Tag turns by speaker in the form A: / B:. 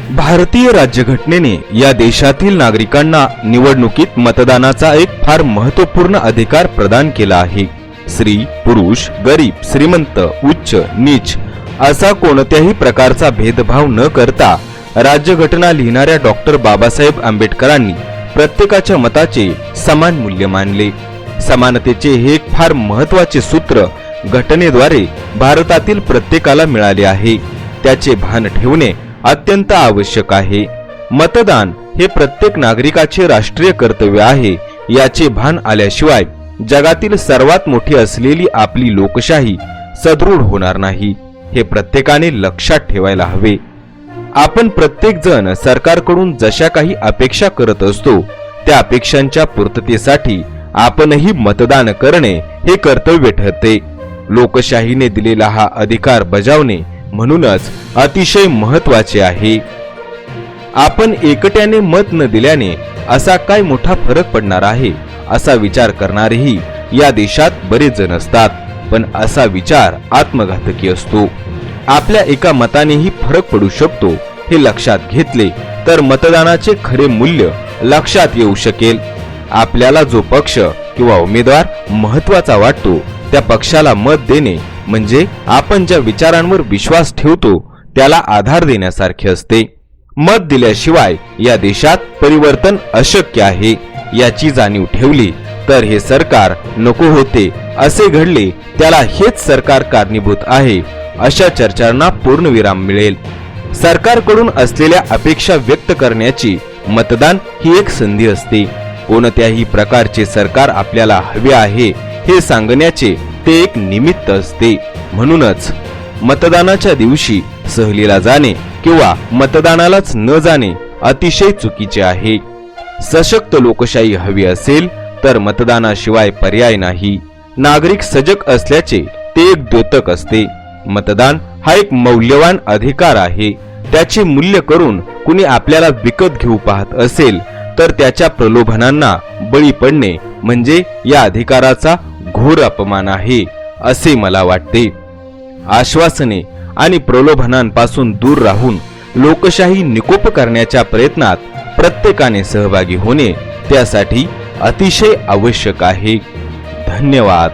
A: भारतीय राज्यघटनेने या देशातील नागरिकांना निवडणुकीत मतदानाचा एक फार महत्त्वपूर्ण अधिकार प्रदान केला आहे। स्त्री, पुरुष, गरीब, श्रीमंत, उच्च, नीच असा कोणत्याही प्रकारचा भेदभाव न करता राज्यघटना लिहिणाऱ्या डॉक्टर बाबासाहेब आंबेडकरांनी प्रत्येकाच्या मताचे समान मूल्य मानले। समानतेचे हे एक फार महत्त्वाचे सूत्र घटनेद्वारे भारतातील प्रत्येकाला मिळाले आहे। त्याचे भान ठेवणे अत्यंत आवश्यक आहे। मतदान हे प्रत्येक नागरिकाचे राष्ट्रीय कर्तव्य आहे। याचे भान आल्याशिवाय जगातील सर्वात मोठी असलेली आपली लोकशाही सदृढ होणार नाही, हे प्रत्येकाने लक्षात ठेवायला हवे। आपण प्रत्येक जण सरकारकडून जशा काही अपेक्षा करत असतो त्या अपेक्षांच्या पूर्ततेसाठी आपणही मतदान करणे हे कर्तव्य ठरते। लोकशाहीने दिलेला हा अधिकार बजावणे म्हणूनच अतिशय महत्त्वाचे आहे। आपण एकट्याने मत न दिल्याने असा काय मोठा फरक पडणार आहे असा विचार करणारेही या देशात बरेच जण असतात, पण असा विचार आत्मघातकी असतो। आपल्या एका मतानेही फरक पडू शकतो हे लक्षात घेतले तर मतदानाचे खरे मूल्य लक्षात येऊ शकेल। आपल्याला जो पक्ष किंवा उमेदवार महत्त्वाचा वाटतो त्या पक्षाला मत देणे म्हणजे आपण ज्या विचारांवर विश्वास ठेवतो त्याला आधार देण्यासारखे असते। मत दिल्याशिवाय या देशात परिवर्तन अशक्य आहे याची जाणीव ठेवली तर हे सरकार नको होते असे घडले त्याला हेच सरकार कारणीभूत आहे अशा चर्चांना पूर्णविराम मिळेल। सरकारकडून असलेल्या अपेक्षा व्यक्त करण्याची मतदान ही एक संधी असते। कोणत्याही प्रकारचे सरकार आपल्याला हवे आहे हे सांगण्याचे ते एक निमित्त असते। म्हणूनच मतदानाच्या दिवशी सहलीला जाणे किंवा मतदानालाच न जाणे अतिशय चुकीचे आहे। सशक्त लोकशाही हवी असेल तर मतदानाशिवाय पर्याय नाही। नागरिक सजग असल्याचे ते एक द्योतक असते। मतदान हा एक मौल्यवान अधिकार आहे। त्याचे मूल्य करून कुणी आपल्याला विकत घेऊ पाहत असेल तर त्याच्या प्रलोभनांना बळी पडणे म्हणजे या अधिकाराचा घोर अपमान आहे असे मला वाटते। आश्वासने आणि प्रलोभनांपासून दूर राहून लोकशाही निकोप करण्याच्या प्रयत्नात प्रत्येकाने सहभागी होणे त्यासाठी अतिशय आवश्यक आहे। धन्यवाद।